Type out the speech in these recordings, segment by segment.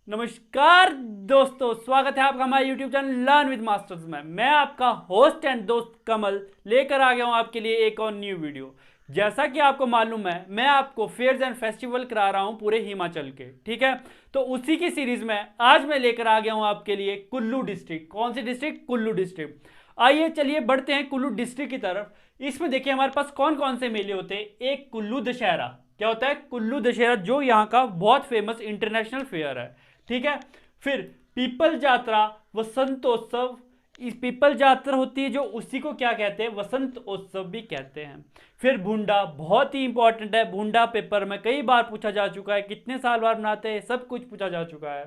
नमस्कार दोस्तों, स्वागत है आपका हमारे YouTube channel learn with masters में। मैं आपका होस्ट एंड दोस्त कमल लेकर आ गया हूं आपके लिए एक और न्यू वीडियो। जैसा कि आपको मालूम है, मैं आपको फेयर्स एंड फेस्टिवल करा रहा हूं पूरे हिमाचल के, ठीक है। तो उसी की सीरीज में आज मैं लेकर आ गया हूं आपके लिए कुल्लू डिस्ट्रिक्ट। कौन सी डिस्ट्रिक्ट? कुल्लू डिस्ट्रिक्ट। आइए चलिए बढ़ते हैं कुल्लू डिस्ट्रिक्ट की तरफ। इसमें देखिए हमारे पास कौन कौन से मेले होते हैं। एक कुल्लू दशहरा। क्या होता है? कुल्लू दशहरा, जो यहाँ का बहुत फेमस इंटरनेशनल फेयर है, ठीक है। फिर पीपल यात्रा, वसंतोत्सव। इस पीपल यात्रा होती है जो, उसी को क्या कहते हैं? वसंत उत्सव भी कहते हैं। फिर भुंडा, बहुत ही इंपॉर्टेंट है। भुंडा पेपर में कई बार पूछा जा चुका है, कितने साल बाद मनाते हैं, सब कुछ पूछा जा चुका है।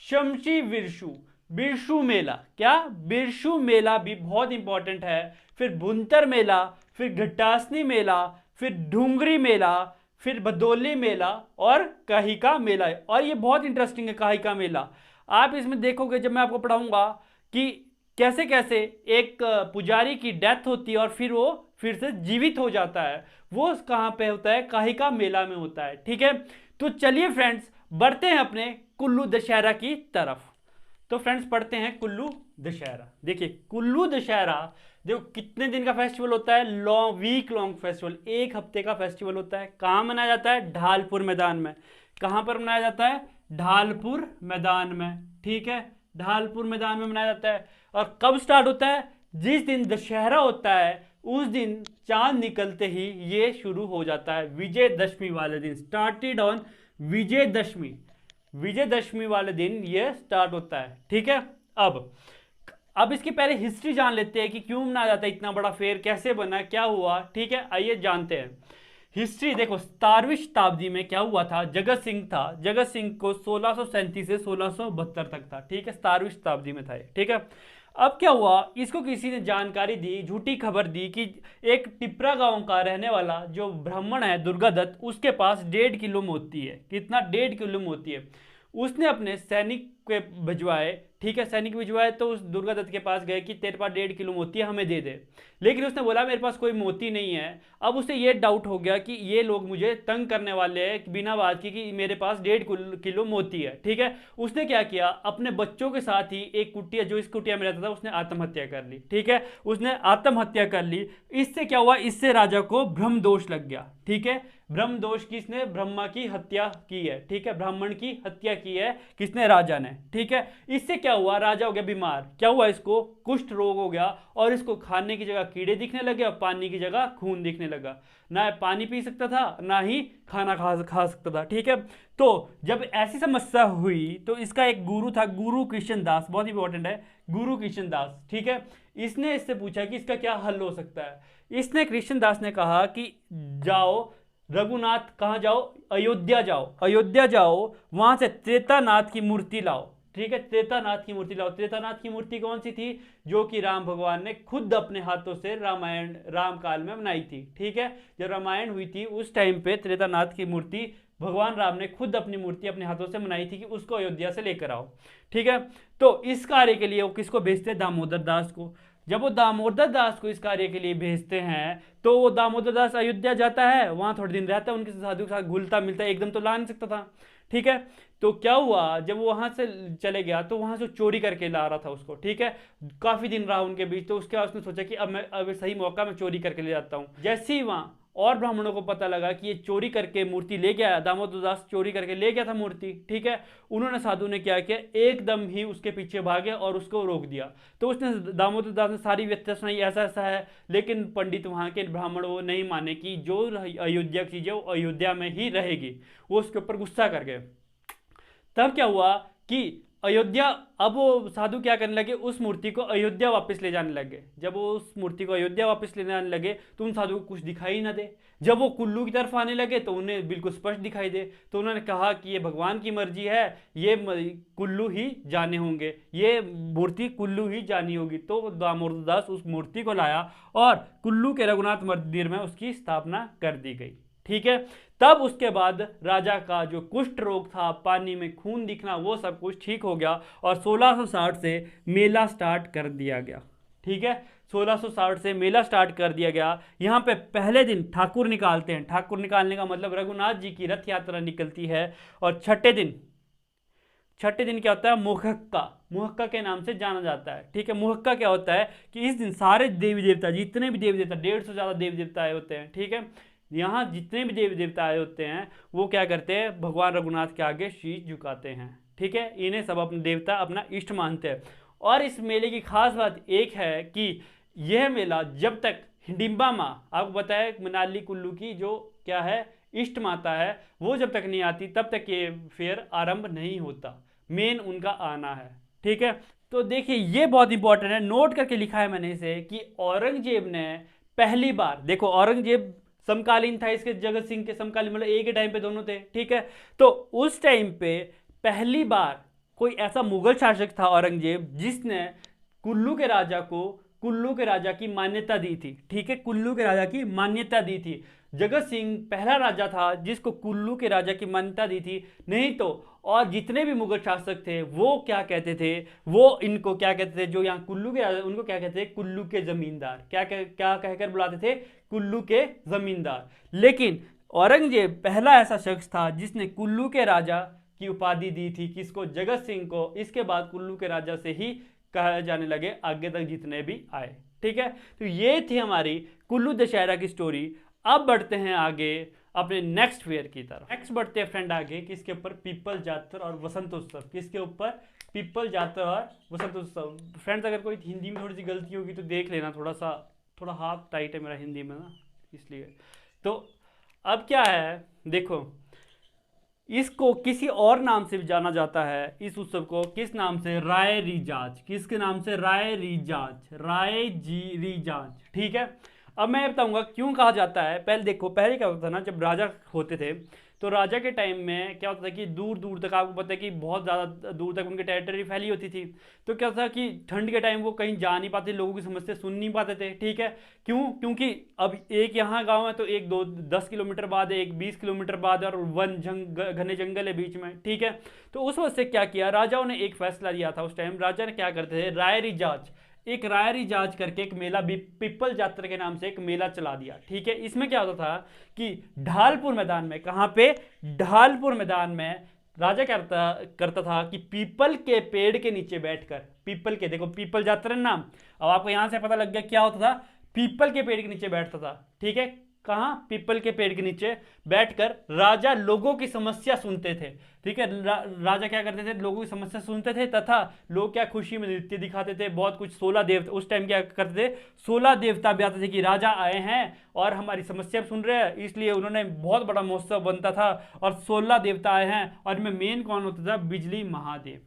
शमशी विरशु, बिरशु मेला। क्या? बिरशु मेला भी बहुत इंपॉर्टेंट है। फिर भुंतर मेला, फिर घटासनी मेला, फिर ढूंगरी मेला, फिर भदोली मेला और काहिका मेला। और ये बहुत इंटरेस्टिंग है काहिका मेला। आप इसमें देखोगे जब मैं आपको पढ़ाऊंगा कि कैसे कैसे एक पुजारी की डेथ होती है और फिर वो फिर से जीवित हो जाता है। वो कहाँ पे होता है? काहिका मेला में होता है, ठीक है। तो चलिए फ्रेंड्स, बढ़ते हैं अपने कुल्लू दशहरा की तरफ। तो फ्रेंड्स, पढ़ते हैं कुल्लू दशहरा। देखिए कुल्लू दशहरा, देखो कितने दिन का फेस्टिवल होता है? लॉन्ग, वीक लॉन्ग फेस्टिवल, एक हफ्ते का फेस्टिवल होता है। कहाँ मनाया जाता है? ढालपुर मैदान में। कहाँ पर मनाया जाता है? ढालपुर मैदान में, ठीक है। ढालपुर मैदान में मनाया जाता है। और कब स्टार्ट होता है? जिस दिन दशहरा होता है उस दिन चांद निकलते ही ये शुरू हो जाता है। विजयदशमी वाले दिन, स्टार्टेड ऑन विजयदशमी। विजयदशमी वाले दिन ये स्टार्ट होता है, ठीक है। अब इसकी पहले हिस्ट्री जान लेते हैं कि क्यों मनाया जाता है इतना बड़ा फेयर, कैसे बना, क्या हुआ, ठीक है। आइए जानते हैं हिस्ट्री। देखो 17वीं शताब्दी में क्या हुआ था? जगत सिंह था। जगत सिंह को 1637 से 1672 तक था, ठीक है। 17वीं शताब्दी में था, ठीक है। अब क्या हुआ, इसको किसी ने जानकारी दी, झूठी खबर दी कि एक टिपरा गांव का रहने वाला जो ब्राह्मण है दुर्गादत्त, उसके पास 1.5 किलो मोती है। कितना? 1.5 किलो मोती है। उसने अपने सैनिक के भिजवाए, ठीक है। सैनिक भिजवाए तो उस दुर्गादत्त के पास गए कि तेरे पास 1.5 किलो मोती है, हमें दे दे। लेकिन उसने बोला मेरे पास कोई मोती नहीं है। अब उसे ये डाउट हो गया कि ये लोग मुझे तंग करने वाले हैं बिना बात की कि मेरे पास 1.5 किलो मोती है, ठीक है। उसने क्या किया, अपने बच्चों के साथ ही एक कुटिया, जो इस कुटिया में रहता था, उसने आत्महत्या कर ली, ठीक है। उसने आत्महत्या कर ली। इससे क्या हुआ? इससे राजा को ब्रह्म दोष लग गया, ठीक है। ब्रह्म दोष, किसने? ब्रह्मा की हत्या की है, ठीक है। ब्राह्मण की हत्या की है किसने? राजा ने, ठीक है। इससे क्या हुआ? राजा हो गया बीमार। क्या हुआ? इसको कुष्ठ रोग हो गया और इसको खाने की जगह कीड़े दिखने लगे और पानी की जगह खून दिखने लगा। ना पानी पी सकता था, ना ही खाना खा सकता था, ठीक है। तो जब ऐसी समस्या हुई तो इसका एक गुरु था, गुरु कृष्ण दास, बहुत इंपॉर्टेंट है, गुरु कृष्ण दास, ठीक है। इसने इससे पूछा कि इसका क्या हल हो सकता है। इसने, कृष्ण दास ने कहा कि जाओ रघुनाथ, कहाँ जाओ? अयोध्या जाओ। अयोध्या जाओ, वहां से त्रेतानाथ की मूर्ति लाओ, ठीक है। त्रेतानाथ की मूर्ति लाओ। त्रेतानाथ की मूर्ति कौन सी थी? जो कि राम भगवान ने खुद अपने हाथों से रामायण, राम काल में बनाई थी, ठीक है। जब रामायण हुई थी उस टाइम पे त्रेतानाथ की मूर्ति भगवान राम ने खुद अपनी मूर्ति अपने हाथों से बनाई थी कि उसको अयोध्या से लेकर आओ, ठीक है। तो इस कार्य के लिए वो किसको भेजते? दामोदर दास को। जब वो दामोदर दास को इस कार्य के लिए भेजते हैं तो वो दामोदर दास अयोध्या जाता है, वहां थोड़े दिन रहता है, उनके साधु के साथ घुलता मिलता है, एकदम तो ला नहीं सकता था, ठीक है। तो क्या हुआ, जब वो वहां से चले गया तो वहां से चोरी करके ला रहा था उसको, ठीक है। काफी दिन रहा उनके बीच, तो उसके बाद उसने सोचा कि अब सही मौका, मैं चोरी करके ले जाता हूँ। जैसे ही वहां और ब्राह्मणों को पता लगा कि ये चोरी करके मूर्ति ले गया, दामोदर दास चोरी करके ले गया था मूर्ति, ठीक है। उन्होंने, साधु ने क्या किया, एकदम ही उसके पीछे भागे और उसको रोक दिया। तो उसने, दामोदर दास ने सारी व्यवस्था सुनाई, ऐसा ऐसा है, लेकिन पंडित वहां के ब्राह्मण वो नहीं माने कि जो अयोध्या की चीज है वो अयोध्या में ही रहेगी। वो उसके ऊपर गुस्सा कर गए। तब क्या हुआ कि अयोध्या, अब वो साधु क्या करने लगे, उस मूर्ति को अयोध्या वापस ले जाने लगे। जब वो उस मूर्ति को अयोध्या वापस ले जाने लगे तो उन साधु को कुछ दिखाई ना दे। जब वो कुल्लू की तरफ आने लगे तो उन्हें बिल्कुल स्पष्ट दिखाई दे। तो उन्होंने कहा कि ये भगवान की मर्जी है, ये कुल्लू ही जाने होंगे, ये मूर्ति कुल्लू ही जानी होगी। तो दामोदर दास उस मूर्ति को लाया और कुल्लू के रघुनाथ मंदिर में उसकी स्थापना कर दी गई, ठीक है। तब उसके बाद राजा का जो कुष्ठ रोग था, पानी में खून दिखना, वो सब कुछ ठीक हो गया और 1660 से मेला स्टार्ट कर दिया गया, ठीक है। 1660 से मेला स्टार्ट कर दिया गया। यहाँ पे पहले दिन ठाकुर निकालते हैं। ठाकुर निकालने का मतलब रघुनाथ जी की रथ यात्रा निकलती है। और छठे दिन क्या होता है, मुहक्का, मुहक्का के नाम से जाना जाता है। ठीक है, मुहक्का क्या होता है कि इस दिन सारे देवी देवता, जितने भी देवी देवता, 150 से ज़्यादा देवी देवता आए होते हैं। ठीक है, यहाँ जितने भी देवी देवता आए होते हैं वो क्या करते हैं, भगवान रघुनाथ के आगे शीश झुकाते हैं। ठीक है, इन्हें सब अपने देवता अपना इष्ट मानते हैं। और इस मेले की खास बात एक है कि यह मेला जब तक हिडिंबा माँ, आपको बताया मनाली कुल्लू की जो क्या है इष्ट माता है, वो जब तक नहीं आती तब तक ये फेयर आरंभ नहीं होता। मेन उनका आना है। ठीक है, तो देखिए ये बहुत इंपॉर्टेंट है, नोट करके लिखा है मैंने इसे कि औरंगजेब ने पहली बार, देखो औरंगजेब समकालीन था इसके जगत सिंह के समकालीन, मतलब एक ही टाइम पे दोनों थे। ठीक है, तो उस टाइम पे पहली बार कोई ऐसा मुगल शासक था औरंगजेब जिसने कुल्लू के राजा को, कुल्लू के राजा की मान्यता दी थी। ठीक है, कुल्लू के राजा की मान्यता दी थी। जगत सिंह पहला राजा था जिसको कुल्लू के राजा की मान्यता दी थी। नहीं तो और जितने भी मुगल शासक थे वो क्या कहते थे, वो इनको क्या कहते थे, जो यहाँ कुल्लू के राजा उनको क्या कहते थे, कुल्लू के जमींदार। क्या कहकर बुलाते थे, कुल्लू के जमींदार। लेकिन औरंगजेब पहला ऐसा शख्स था जिसने कुल्लू के राजा की उपाधि दी थी, किसको, जगत सिंह को। इसके बाद कुल्लू के राजा से ही कहा जाने लगे आगे तक जितने भी आए। ठीक है, तो ये थी हमारी कुल्लू दशहरा की स्टोरी। अब बढ़ते हैं आगे अपने नेक्स्ट फेयर की तरफ। नेक्स्ट बढ़ते हैं फ्रेंड आगे, किसके ऊपर, पीपल जातर और वसंत उत्सव। किसके ऊपर, पीपल जातर और वसंत उत्सव। फ्रेंड्स अगर कोई हिंदी में थोड़ी सी गलती होगी तो देख लेना, थोड़ा हाथ टाइट है मेरा हिंदी में ना, इसलिए। तो अब क्या है, देखो इसको किसी और नाम से भी जाना जाता है। इस उत्सव को किस नाम से, राय रिजाज। किसके नाम से, राय रिजाज, राय जी रिजाज। ठीक है, अब मैं बताऊंगा क्यों कहा जाता है। पहले देखो, पहले क्या होता था ना, जब राजा होते थे तो राजा के टाइम में क्या होता था कि दूर दूर तक, आपको पता है कि बहुत ज़्यादा दूर तक उनकी टेरिटरी फैली होती थी। तो क्या होता था कि ठंड के टाइम वो कहीं जा नहीं पाते, लोगों की समस्या सुन नहीं पाते थे। ठीक है, क्यों, क्योंकि अब एक यहाँ गांव है तो एक 10 किलोमीटर बाद है, एक 20 किलोमीटर बाद है, और घने जंगल है बीच में। ठीक है, तो उस वजह से क्या किया राजाओं ने, एक फैसला लिया था उस टाइम। राजा ने क्या करते थे, रायरी जांच, एक रायरी जांच करके एक मेला भी पिपल जात्रा के नाम से एक मेला चला दिया। ठीक है, इसमें क्या होता था कि ढालपुर मैदान में, कहां पे, ढालपुर मैदान में राजा क्या करता था कि पीपल के पेड़ के नीचे बैठकर, पीपल के, देखो पीपल जात्रा नाम, अब आपको यहां से पता लग गया क्या होता था, पीपल के पेड़ के नीचे बैठता था। ठीक है, कहां, पीपल के पेड़ के नीचे बैठकर राजा लोगों की समस्या सुनते थे। ठीक है, राजा क्या करते थे, लोगों की समस्या सुनते थे, तथा लोग क्या खुशी में नृत्य दिखाते थे, बहुत कुछ। 16 देवता उस टाइम क्या करते थे, 16 देवता भी आते थे कि राजा आए हैं और हमारी समस्या सुन रहे हैं, इसलिए उन्होंने बहुत बड़ा महोत्सव बनता था। और 16 देवता आए हैं, और इनमें मेन कौन होता था, बिजली महादेव।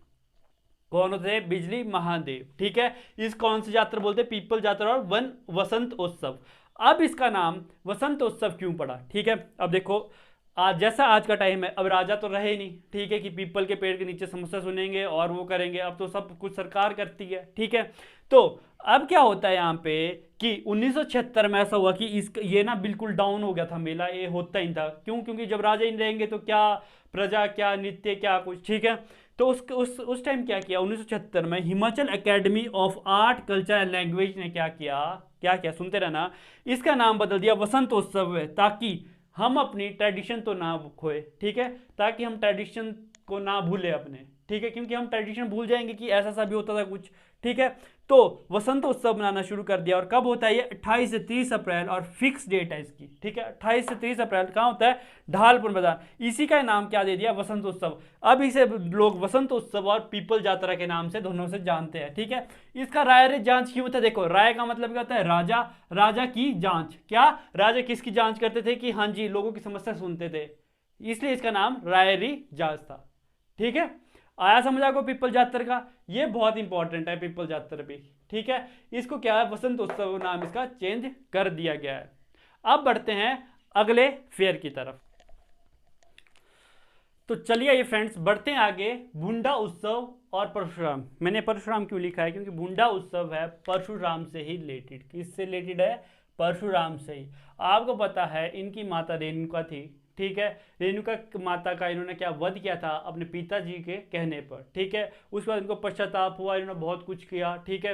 कौन होते हैं, बिजली महादेव। ठीक है, इस कौन सी यात्रा बोलते हैं, पीपल यात्रा और वसंत उत्सव। अब इसका नाम वसंत उत्सव क्यों पड़ा। ठीक है, अब देखो जैसा आज का टाइम है, अब राजा तो रहे नहीं। ठीक है, कि पीपल के पेड़ के नीचे समस्या सुनेंगे और वो करेंगे, अब तो सब कुछ सरकार करती है। ठीक है, तो अब क्या होता है यहाँ पे कि 1976 में ऐसा हुआ कि ये ना बिल्कुल डाउन हो गया था मेला, ये होता ही था। क्यों, क्योंकि जब राजा ही रहेंगे तो क्या प्रजा, क्या नृत्य, क्या कुछ। ठीक है, तो उस टाइम क्या किया, 1976 में Himachal academy of art culture and language ने क्या किया, सुनते रहना, इसका नाम बदल दिया वसंत उत्सव है, ताकि हम अपनी ट्रेडिशन तो ना खोए। ठीक है, ताकि हम ट्रेडिशन को ना भूले अपने। ठीक है, क्योंकि हम ट्रेडिशन भूल जाएंगे कि ऐसा सा भी होता था कुछ। ठीक है, तो वसंत उत्सव मनाना शुरू कर दिया। और कब होता है ये, 28 से 30 अप्रैल, और फिक्स डेट है इसकी। ठीक है, 28 से 30 अप्रैल कहाँ होता है, ढालपुर मैदान। इसी का नाम क्या दे दिया, वसंत उत्सव। अब इसे लोग वसंत उत्सव और पीपल यात्रा के नाम से दोनों से जानते हैं। ठीक है, इसका राय जांच क्यों होता है, देखो राय का मतलब क्या होता है, राजा की जांच। क्या, राजा किसकी जांच करते थे, कि हाँ जी लोगों की समस्या सुनते थे, इसलिए इसका नाम रायरी जांच था। ठीक है, आया समझ आपको पीपल जात्रा का, ये बहुत इंपॉर्टेंट है पीपल जात्रा भी। ठीक है, इसको क्या है, वसंत उत्सव नाम इसका चेंज कर दिया गया है। अब बढ़ते हैं अगले फेयर की तरफ। तो चलिए ये फ्रेंड्स बढ़ते हैं आगे, बुंडा उत्सव और परशुराम। मैंने परशुराम क्यों लिखा है, क्योंकि बुंडा उत्सव है परशुराम से ही रिलेटेड। किससे रिलेटेड है, परशुराम से ही। आपको पता है इनकी माता रेणुका थी। ठीक है, रेणुका माता का इन्होंने क्या वध किया था अपने पिताजी के कहने पर। ठीक है, उसके बाद इनको पश्चाताप हुआ, इन्होंने बहुत कुछ किया। ठीक है,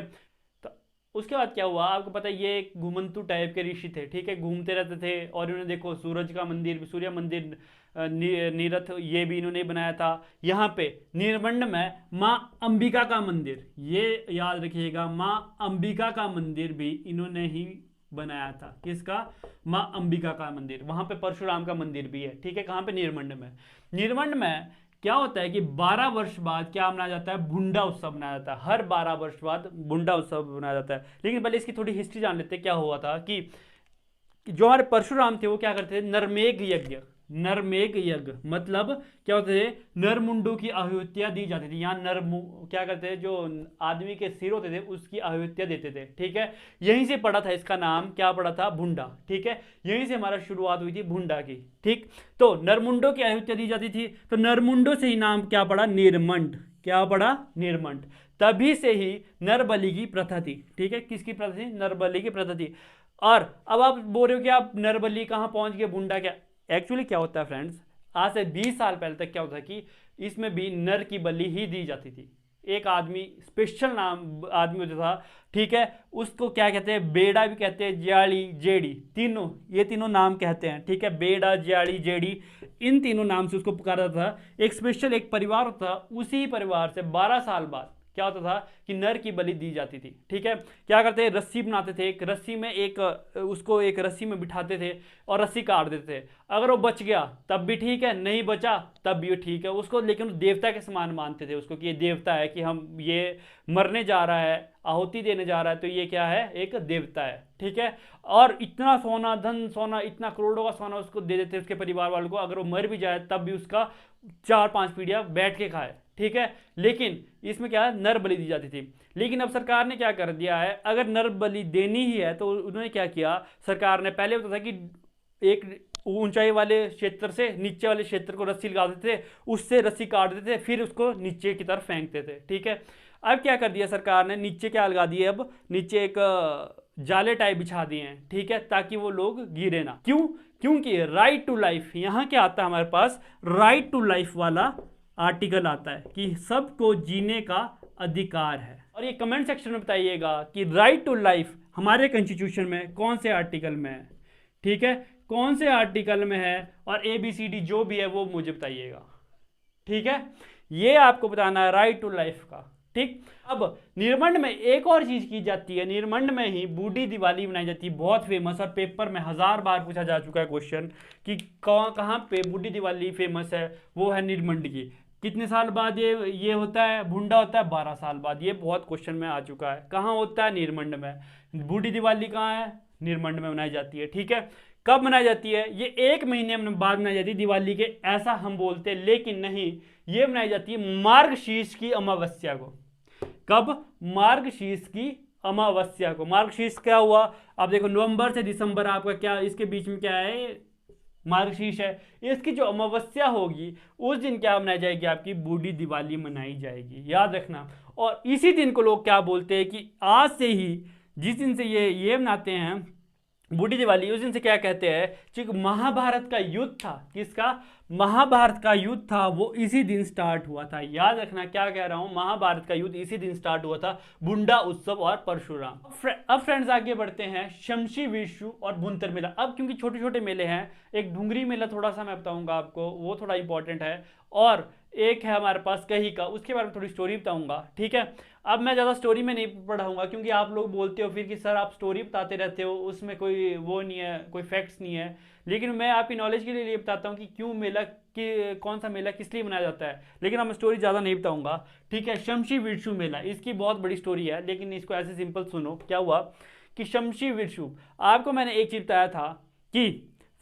तो उसके बाद क्या हुआ आपको पता है, ये एक घुमंतु टाइप के ऋषि थे, ठीक है, घूमते रहते थे और इन्होंने देखो सूरज का मंदिर, सूर्य मंदिर, नीरथ, ये भी इन्होंने बनाया था। यहाँ पे नीरमंड में माँ अंबिका का मंदिर, ये याद रखिएगा, माँ अंबिका का मंदिर भी इन्होंने ही बनाया था। किसका? माँ अंबिका का मंदिर। वहां पे परशुराम का मंदिर भी है, ठीक है, कहाँ पे? नीरमंड में। नीरमंड में क्या होता है कि 12 वर्ष बाद क्या मनाया जाता है? बुंडा उत्सव मनाया जाता है। हर 12 वर्ष बाद बुंडा उत्सव मनाया जाता है। लेकिन पहले इसकी थोड़ी हिस्ट्री जान लेते हैं। क्या हुआ था कि जो हमारे परशुराम थे वो क्या करते थे? नरमेघ यज्ञ। नरमेघ यज्ञ मतलब क्या होते थे? नरमुंडों की आहुतियां दी जाती थी। यहाँ क्या करते थे? जो आदमी के सिर होते थे उसकी आहुतियां देते थे, ठीक है। यहीं से पड़ा था, इसका नाम क्या पड़ा था? भुंडा, ठीक है। यहीं से हमारा शुरुआत हुई थी भुंडा की, ठीक। तो नरमुंडों की आहुतियां दी जाती थी, तो नरमुंडों से ही नाम क्या पड़ा? नीरमंड। क्या पड़ा? नीरमंड। तभी से ही नरबलि की प्रथा थी, ठीक है। किसकी प्रथा थी? नरबलि की प्रथा थी। और अब आप बोल रहे हो कि आप नरबली कहाँ पहुंच गए, बुंडा क्या? एक्चुअली क्या होता है फ्रेंड्स, आज से 20 साल पहले तक क्या होता है कि इसमें भी नर की बलि ही दी जाती थी। एक आदमी, स्पेशल नाम आदमी होता था, ठीक है, उसको क्या कहते हैं? बेड़ा भी कहते हैं, ज्याड़ी, जेड़ी, तीनों, ये तीनों नाम कहते हैं, ठीक है। बेड़ा, ज्याड़ी, जेड़ी, इन तीनों नाम से उसको पुकारा था। एक स्पेशल एक परिवार होता था, उसी परिवार से 12 साल बाद क्या होता था कि नर की बलि दी जाती थी, ठीक है। क्या करते हैं? रस्सी बनाते थे, एक रस्सी में उसको एक रस्सी में बिठाते थे और रस्सी काट देते थे। अगर वो बच गया तब भी ठीक है, नहीं बचा तब भी ठीक है उसको, लेकिन देवता के समान मानते थे उसको कि ये देवता है, कि हम ये मरने जा रहा है, आहुति देने जा रहा है, तो ये क्या है? एक देवता है, ठीक है। और इतना सोना, धन सोना, इतना करोड़ों का सोना उसको दे देते उसके परिवार वालों को, अगर वो मर भी जाए तब भी उसका 4-5 पीढ़ियां बैठ के खाए, ठीक है। लेकिन इसमें क्या है? नर बलि दी जाती थी। लेकिन अब सरकार ने क्या कर दिया है, अगर नर बलि देनी ही है तो उन्होंने क्या किया, सरकार ने पहले होता था कि एक ऊंचाई वाले क्षेत्र से नीचे वाले क्षेत्र को रस्सी लगा देते थे, उससे रस्सी काट देते थे, फिर उसको नीचे की तरफ फेंकते थे, ठीक है। अब क्या कर दिया सरकार ने, नीचे क्या लगा दिए? अब नीचे एक जाले टाइप बिछा दिए हैं, ठीक है, ताकि वो लोग गिरे ना। क्यों? क्योंकि राइट टू लाइफ, यहां क्या आता है हमारे पास? राइट टू लाइफ वाला आर्टिकल आता है कि सबको जीने का अधिकार है। और ये कमेंट सेक्शन में बताइएगा कि राइट टू लाइफ हमारे कॉन्स्टिट्यूशन में कौन से आर्टिकल में है, ठीक है, कौन से आर्टिकल में है, और ABCD जो भी है वो मुझे बताइएगा, ठीक है। ये आपको बताना है राइट टू लाइफ का, ठीक। अब नीरमंड में एक और चीज की जाती है, नीरमंड में ही बूढ़ी दिवाली मनाई जाती है, बहुत फेमस, और पेपर में 1000 बार पूछा जा चुका है क्वेश्चन कि कहाँ पे बूढ़ी दिवाली फेमस है, वो है नीरमंड की। कितने साल बाद ये होता है? भुंडा होता है 12 साल बाद। ये बहुत क्वेश्चन में आ चुका है। कहाँ होता है? नीरमंड में। बूढ़ी दिवाली कहाँ है? नीरमंड में मनाई जाती है, ठीक है। कब मनाई जाती है? ये 1 महीने बाद मनाई जाती है दिवाली के, ऐसा हम बोलते हैं, लेकिन नहीं, ये मनाई जाती है मार्गशीर्ष की अमावस्या को। कब? मार्गशीर्ष की अमावस्या को। मार्गशीर्ष क्या हुआ? अब देखो, नवंबर से दिसंबर आपका क्या, इसके बीच में क्या है? मार्गशीर्ष है। इसकी जो अमावस्या होगी उस दिन क्या मनाई जाएगी? आपकी बूढ़ी दिवाली मनाई जाएगी, याद रखना। और इसी दिन को लोग क्या बोलते हैं कि आज से ही, जिस दिन से ये मनाते हैं बूढ़ी दिवाली, उस दिन से क्या कहते हैं कि महाभारत का युद्ध था। किसका? महाभारत का युद्ध था, वो इसी दिन स्टार्ट हुआ था। याद रखना क्या कह रहा हूं, महाभारत का युद्ध इसी दिन स्टार्ट हुआ था, बुंडा उत्सव और परशुराम। अब फ्रेंड्स आगे बढ़ते हैं, शमशी विषु और बुनतर मेला। अब क्योंकि छोटे छोटे मेले हैं, एक ढुंगरी मेला थोड़ा सा मैं बताऊंगा आपको, वो थोड़ा इंपॉर्टेंट है, और एक है हमारे पास कही का, उसके बारे में थोड़ी स्टोरी बताऊंगा, ठीक है। अब मैं ज़्यादा स्टोरी में नहीं पढ़ाऊंगा, क्योंकि आप लोग बोलते हो फिर कि सर आप स्टोरी बताते रहते हो, उसमें कोई वो नहीं है, कोई फैक्ट्स नहीं है। लेकिन मैं आपकी नॉलेज के लिए बताता हूँ कि क्यों मेला, कि कौन सा मेला किस लिए मनाया जाता है, लेकिन अब मैं स्टोरी ज़्यादा नहीं बताऊंगा, ठीक है। शमशी विषु मेला, इसकी बहुत बड़ी स्टोरी है, लेकिन इसको ऐसे सिंपल सुनो। क्या हुआ कि शमशी विषु, आपको मैंने एक चीज़ बताया था कि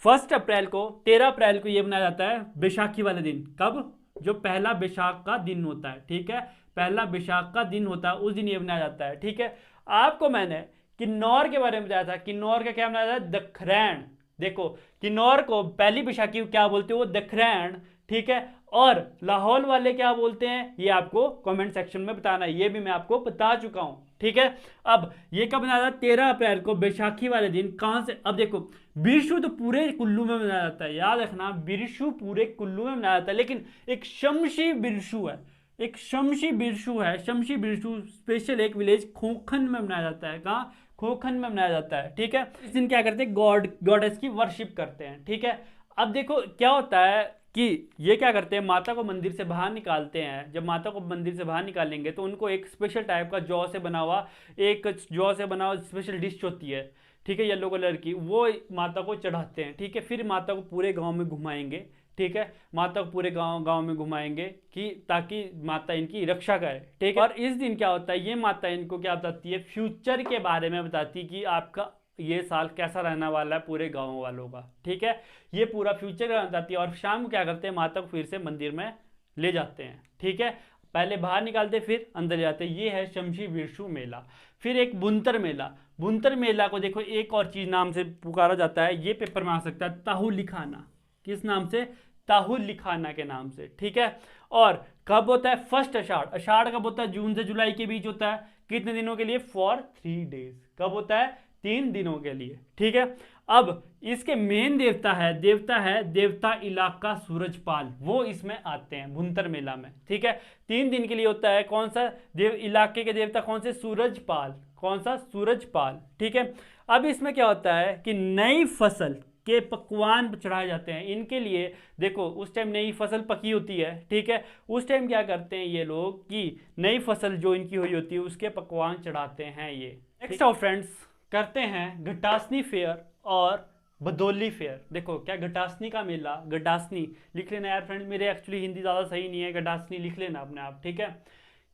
1 अप्रैल को, 13 अप्रैल को ये मनाया जाता है बैसाखी वाले दिन। कब? जो पहला बैसाख का दिन होता है, ठीक है, पहला बैसाख का दिन होता है, उस दिन ये मनाया जाता है, ठीक है। आपको मैंने किन्नौर के बारे में बताया था, किन्नौर का क्या मनाया जाता है? दखरैन। देखो, किन्नौर को पहली बैसाखी क्या बोलते हो? दखरैन, ठीक है। और लाहौल वाले क्या बोलते हैं? ये आपको कमेंट सेक्शन में बताना है, ये भी मैं आपको बता चुका हूं, ठीक है। अब ये कब मनाया जाता है? 13 अप्रैल को, बैसाखी वाले दिन। कहां से? अब देखो, बिरशु तो पूरे कुल्लू में मनाया जाता है, याद रखना, बिरशु पूरे कुल्लू में मनाया जाता है, लेकिन एक शमशी बिरशु है, एक शमशी बिरशु है, शमशी बिरशु स्पेशल एक विलेज खोखन में मनाया जाता है। कहाँ? खोखन में मनाया जाता है। ठीक है, इस दिन क्या करते हैं, गॉड गॉडेस की वर्शिप करते हैं। ठीक है, अब देखो क्या होता है कि ये क्या करते हैं, माता को मंदिर से बाहर निकालते हैं। जब माता को मंदिर से बाहर निकालेंगे तो उनको एक स्पेशल टाइप का जौ से बना हुआ, एक जौ से बना हुआ स्पेशल डिश होती है, ठीक है, येलो कलर की, वो माता को चढ़ाते हैं। ठीक है, फिर माता को पूरे गांव में घुमाएंगे। ठीक है, माता को पूरे गांव में घुमाएंगे कि ताकि माता इनकी रक्षा करे। ठीक है, और इस दिन क्या होता है, ये माता इनको क्या बताती है, फ्यूचर के बारे में बताती है कि आपका ये साल कैसा रहने वाला है पूरे गांव वालों का। ठीक है, ये पूरा फ्यूचर बताती है। और शाम को क्या करते हैं, माता को फिर से मंदिर में ले जाते हैं। ठीक है, पहले बाहर निकालते फिर अंदर ले जाते हैं। ये है शमशी बिरशु मेला। फिर एक बुनतर मेला। बुनतर मेला को देखो एक और चीज नाम से पुकारा जाता है, ये पेपर में आ सकता है, ताहुली खाना। किस नाम से? ताहुली खाना के नाम से। ठीक है, और कब होता है? फर्स्ट अषाढ़। अषाढ़ कब होता है? जून से जुलाई के बीच होता है। कितने दिनों के लिए? For 3 days. कब होता है? 3 दिनों के लिए। ठीक है, अब इसके मेन देवता है देवता इलाका सूरजपाल, वो इसमें आते हैं भुंतर मेला में। ठीक है, 3 दिन के लिए होता है। कौन सा इलाके के देवता? कौन से? सूरजपाल। कौन सा? सूरजपाल। ठीक है, अब इसमें क्या होता है कि नई फसल के पकवान चढ़ाए जाते हैं इनके लिए। देखो उस टाइम नई फसल पकी होती है। ठीक है, उस टाइम क्या करते हैं ये लोग कि नई फसल जो इनकी हुई होती है उसके पकवान चढ़ाते हैं ये। नेक्स्ट ऑफ फ्रेंड्स करते हैं घटासनी फेयर और बदौली फेयर। देखो क्या घटासनी का मेला, घटासनी लिख लेना यार फ्रेंड्स, मेरे एक्चुअली हिंदी ज़्यादा सही नहीं है, घटासनी लिख लेना अपने आप। ठीक है,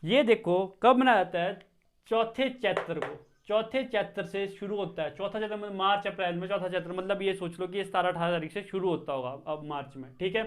ये देखो कब मनाया जाता है? चौथे चैत्र को। चौथे चैत्र से शुरू होता है। चौथा चैत्र मतलब मार्च अप्रैल में, चौथा चैत्र मतलब ये सोच लो कि 17-18 तारीख से शुरू होता होगा अब मार्च में। ठीक है,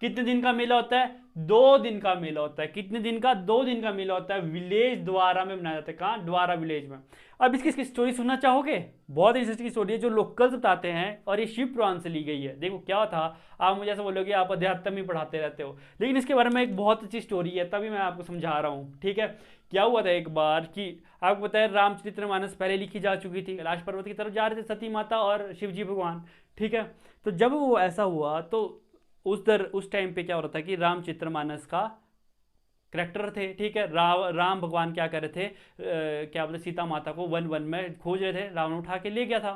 कितने दिन का मेला होता है? 2 दिन का मेला होता है। कितने दिन का? 2 दिन का मेला होता है। विलेज द्वारा में मनाया जाता है। कहाँ? द्वारा विलेज में। अब इसकी स्टोरी सुनना चाहोगे? बहुत इंटरेस्टिंग स्टोरी है जो लोकल्स बताते हैं और ये शिव पुराण से ली गई है। देखो क्या था, आप मुझे ऐसा बोलोगे आप अध्यात्म ही पढ़ाते रहते हो, लेकिन इसके बारे में एक बहुत अच्छी स्टोरी है, तभी मैं आपको समझा रहा हूँ। ठीक है, क्या हुआ था एक बार कि आपको पता है रामचरितमानस पहले लिखी जा चुकी थी, कैलाश पर्वत की तरफ जा रहे थे सती माता और शिवजी भगवान। ठीक है, तो जब वो ऐसा हुआ तो उस टाइम पे क्या हो रहा था कि रामचरितमानस का करेक्टर थे। ठीक है, राम भगवान क्या कर रहे थे, क्या बोलते, सीता माता को वन वन में खोज रहे थे, रावण उठा के ले गया था।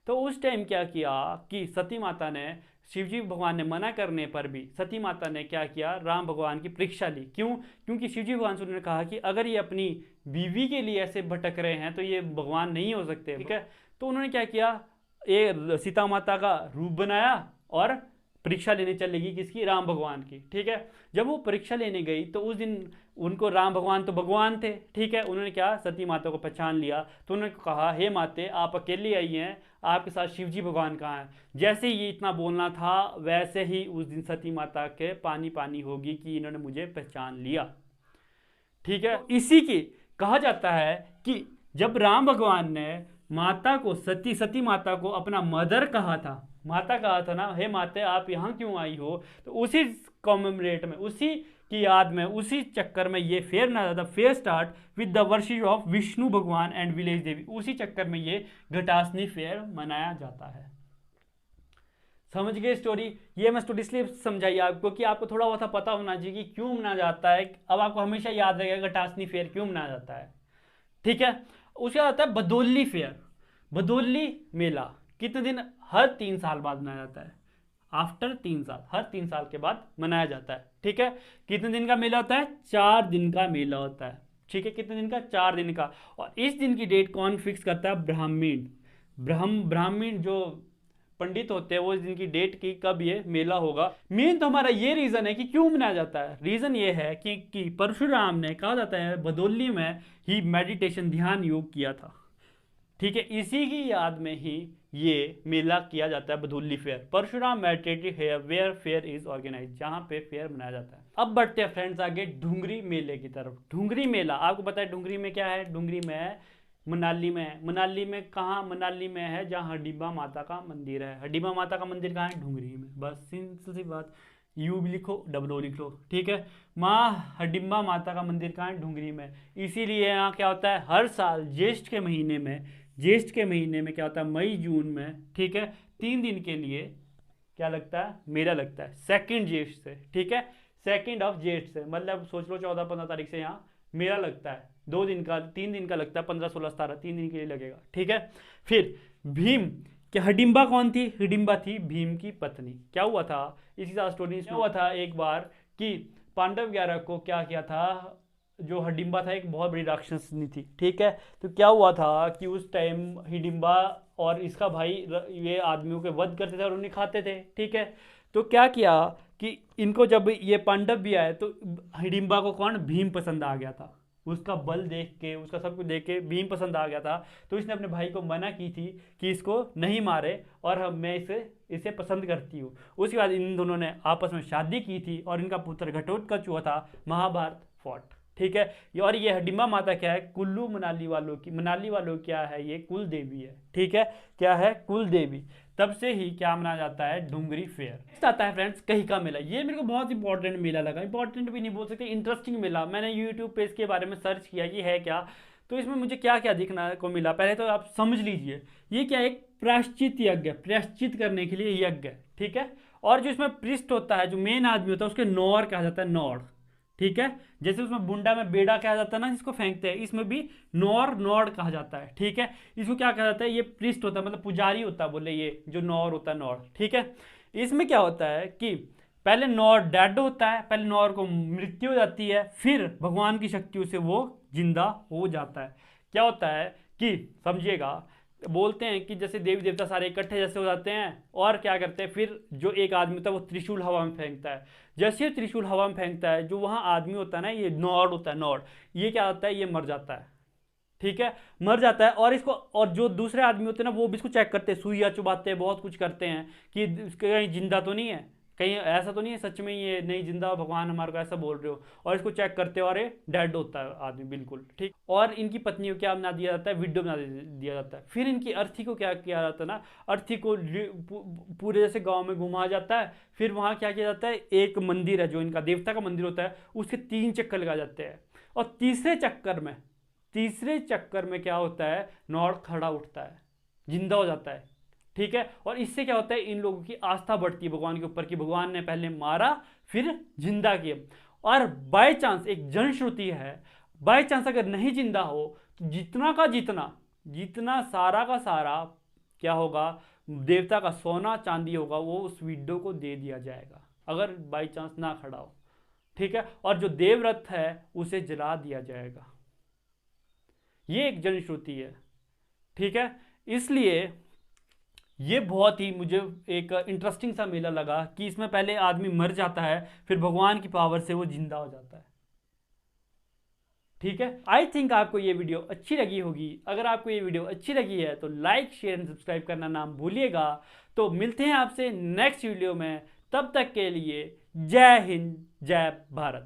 तो उस टाइम क्या किया कि सती माता ने, शिवजी भगवान ने मना करने पर भी सती माता ने क्या किया, राम भगवान की परीक्षा ली। क्यों? क्योंकि शिवजी भगवान से उन्होंने कहा कि अगर ये अपनी बीवी के लिए ऐसे भटक रहे हैं तो ये भगवान नहीं हो सकते। ठीक है, तो उन्होंने क्या किया, ये सीता माता का रूप बनाया और परीक्षा लेने चलेगी किसकी? राम भगवान की। ठीक है, जब वो परीक्षा लेने गई तो उस दिन उनको राम भगवान तो भगवान थे। ठीक है, उन्होंने क्या, सती माता को पहचान लिया। तो उन्होंने कहा, हे माते आप अकेली आई हैं, आपके साथ शिवजी भगवान कहाँ हैं? जैसे ही ये इतना बोलना था वैसे ही उस दिन सती माता के पानी पानी होगी कि इन्होंने मुझे पहचान लिया। ठीक है, इसी की कहा जाता है कि जब राम भगवान ने माता को, सती माता को अपना मदर कहा था, माता कहा था ना, हे माते आप यहाँ क्यों आई हो, तो उसी कॉमेमोरेट में, उसी की याद में, उसी चक्कर में ये फेयर ना था। Fair start with the worship of Vishnu भगवान एंड विलेज देवी। उसी चक्कर में ये घटासनी फेयर मनाया जाता है। समझ गए स्टोरी? ये मैं स्टोरी इसलिए समझाई आपको कि आपको थोड़ा बहुत पता होना चाहिए कि क्यों मनाया जाता है। अब आपको हमेशा याद रहेगा घटासनी फेयर क्यों मनाया जाता है। ठीक है, उसके बाद आता है बदौली फेयर। बदौली मेला कितने दिन? हर 3 साल बाद मनाया जाता है। आफ्टर 3 साल, हर 3 साल के बाद मनाया जाता है। ठीक है, कितने दिन का मेला होता है? 4 दिन का मेला होता है। ठीक है, कितने दिन का? 4 दिन का। और इस दिन की डेट कौन फिक्स करता है? ब्राह्मीण। ब्राह्मीण जो पंडित होते हैं वो इस दिन की डेट की कब ये मेला होगा। मेन तो हमारा ये रीजन है कि क्यों मनाया जाता है। रीजन ये है कि परशुराम ने, कहा जाता है, बदौली में ही मेडिटेशन, ध्यान योग किया था। ठीक है, इसी की याद में ही ये मेला किया जाता है Badauli fair. Parshuram meditative here where fair is organise, जहां पे फेयर मनाया जाता है। अब बढ़ते हैं फ्रेंड्स आगे ढूंगरी मेले की तरफ। ढूंगरी मेला आपको पता है ढूंगरी में क्या है? ढूंगरी में मनाली में है। मनाली में कहाँ? मनाली में है जहाँ हडिम्बा माता का मंदिर है। हडिम्बा माता का मंदिर कहाँ है? ढूंगरी में। बस सिंपल सी बात, यू भी लिखो डबल ओ लिख लो। ठीक है, माँ हडिम्बा माता का मंदिर कहाँ है? ढूंगरी में। इसीलिए यहाँ क्या होता है, हर साल ज्येष्ठ के महीने में, ज्येष्ठ के महीने में क्या होता है, मई जून में, ठीक है, 3 दिन के लिए क्या लगता है? मेला लगता है। 2 ज्येष्ठ से, ठीक है, 2 से, मतलब सोच लो 14-15 तारीख से यहाँ मेला लगता है, 2 दिन का 3 दिन का लगता है, 15-16-17 3 दिन के लिए लगेगा, ठीक है। फिर भीम कि हिडिंबा कौन थी? हिडिंबा थी भीम की पत्नी। क्या हुआ था इसी साथ स्टोरी में हुआ था एक बार कि पांडव 11 को क्या किया था, जो हिडिंबा था एक बहुत बड़ी राक्षसनी थी, ठीक है। तो क्या हुआ था कि उस टाइम हिडिंबा और इसका भाई ये आदमियों के वध करते थे और उन्हें खाते थे, ठीक है। तो क्या किया कि इनको जब ये पांडव भी आए तो हिडिंबा को कौन? भीम पसंद आ गया था, उसका बल देख के, उसका सब कुछ देख के भीम पसंद आ गया था। तो इसने अपने भाई को मना की थी कि इसको नहीं मारे और मैं इसे पसंद करती हूँ। उसके बाद इन दोनों ने आपस में शादी की थी और इनका पुत्र घटोत्कच हुआ था, महाभारत फॉट, ठीक है। और ये हिडिंबा माता क्या है? कुल्लू मनाली वालों की, मनाली वालों क्या है? ये कुल देवी है, ठीक है। क्या है? कुल देवी। तब से ही क्या मनाया जाता है? डुंगरी फेयर आता है फ्रेंड्स, कहीं का मेला। ये मेरे को बहुत इंपॉर्टेंट मेला लगा, इंपॉर्टेंट भी नहीं बोल सकते, इंटरेस्टिंग मेला। मैंने यूट्यूब पे इसके बारे में सर्च किया कि है क्या, तो इसमें मुझे क्या क्या दिखना को मिला। पहले तो आप समझ लीजिए ये क्या, एक प्रायश्चित यज्ञ है, प्रायश्चित करने के लिए यज्ञ है, ठीक है। और जो इसमें पृष्ठ होता है, जो मेन आदमी होता है, उसके नौर कहा जाता है, नौर, ठीक है। जैसे उसमें बुंडा में बेड़ा कहा जाता है ना जिसको फेंकते हैं, इसमें भी नौर नौड़ कहा जाता है, ठीक है। इसको क्या कहा जाता है? ये प्रिस्ट होता है, मतलब पुजारी होता है, बोले ये जो नौर होता है, नौर, ठीक है। इसमें क्या होता है कि पहले नौर डेड होता है, पहले नौर को मृत्यु हो जाती है, फिर भगवान की शक्तियों से वो जिंदा हो जाता है। क्या होता है कि समझिएगा, बोलते हैं कि जैसे देवी देवता सारे इकट्ठे जैसे हो जाते हैं और क्या करते हैं, फिर जो एक आदमी होता है वो त्रिशूल हवा में फेंकता है। जैसे त्रिशूल हवा में फेंकता है, जो वहाँ आदमी होता है ना, ये नॉर्ड होता है, नॉर्ड, ये क्या होता है? ये मर जाता है, ठीक है, मर जाता है। और इसको, और जो दूसरे आदमी होते हैं ना, वो भी इसको चेक करते हैं, सुइया चुबाते हैं, बहुत कुछ करते हैं कि कहीं जिंदा तो नहीं है, कहीं ऐसा तो नहीं है सच में ये नहीं जिंदा, भगवान हमारे को ऐसा बोल रहे हो। और इसको चेक करते हो और ये डेड होता है आदमी, बिल्कुल ठीक। और इनकी पत्नियों को क्या बना दिया जाता है? विडो बना दिया जाता है। फिर इनकी अर्थी को क्या किया जाता है ना, अर्थी को पूरे जैसे गांव में घुमाया जाता है। फिर वहाँ क्या किया जाता है? एक मंदिर है जो इनका देवता का मंदिर होता है, उसके 3 चक्कर लगाए जाते हैं। और तीसरे चक्कर में क्या होता है? नौड़ खड़ा उठता है, जिंदा हो जाता है, ठीक है। और इससे क्या होता है? इन लोगों की आस्था बढ़ती है भगवान के ऊपर कि भगवान ने पहले मारा फिर जिंदा किया। और बाय चांस, एक जनश्रुति है, बाय चांस अगर नहीं जिंदा हो तो जितना का जितना सारा का सारा क्या होगा? देवता का सोना चांदी होगा, वो उस विडो को दे दिया जाएगा अगर बाय चांस ना खड़ा हो, ठीक है। और जो देवव्रत है उसे जला दिया जाएगा। ये एक जनश्रुति है, ठीक है। इसलिए ये बहुत ही मुझे एक इंटरेस्टिंग सा मेला लगा कि इसमें पहले आदमी मर जाता है, फिर भगवान की पावर से वो जिंदा हो जाता है, ठीक है। आई थिंक आपको ये वीडियो अच्छी लगी होगी। अगर आपको ये वीडियो अच्छी लगी है तो लाइक शेयर एंड सब्सक्राइब करना ना भूलिएगा। तो मिलते हैं आपसे नेक्स्ट वीडियो में, तब तक के लिए जय हिंद, जय भारत।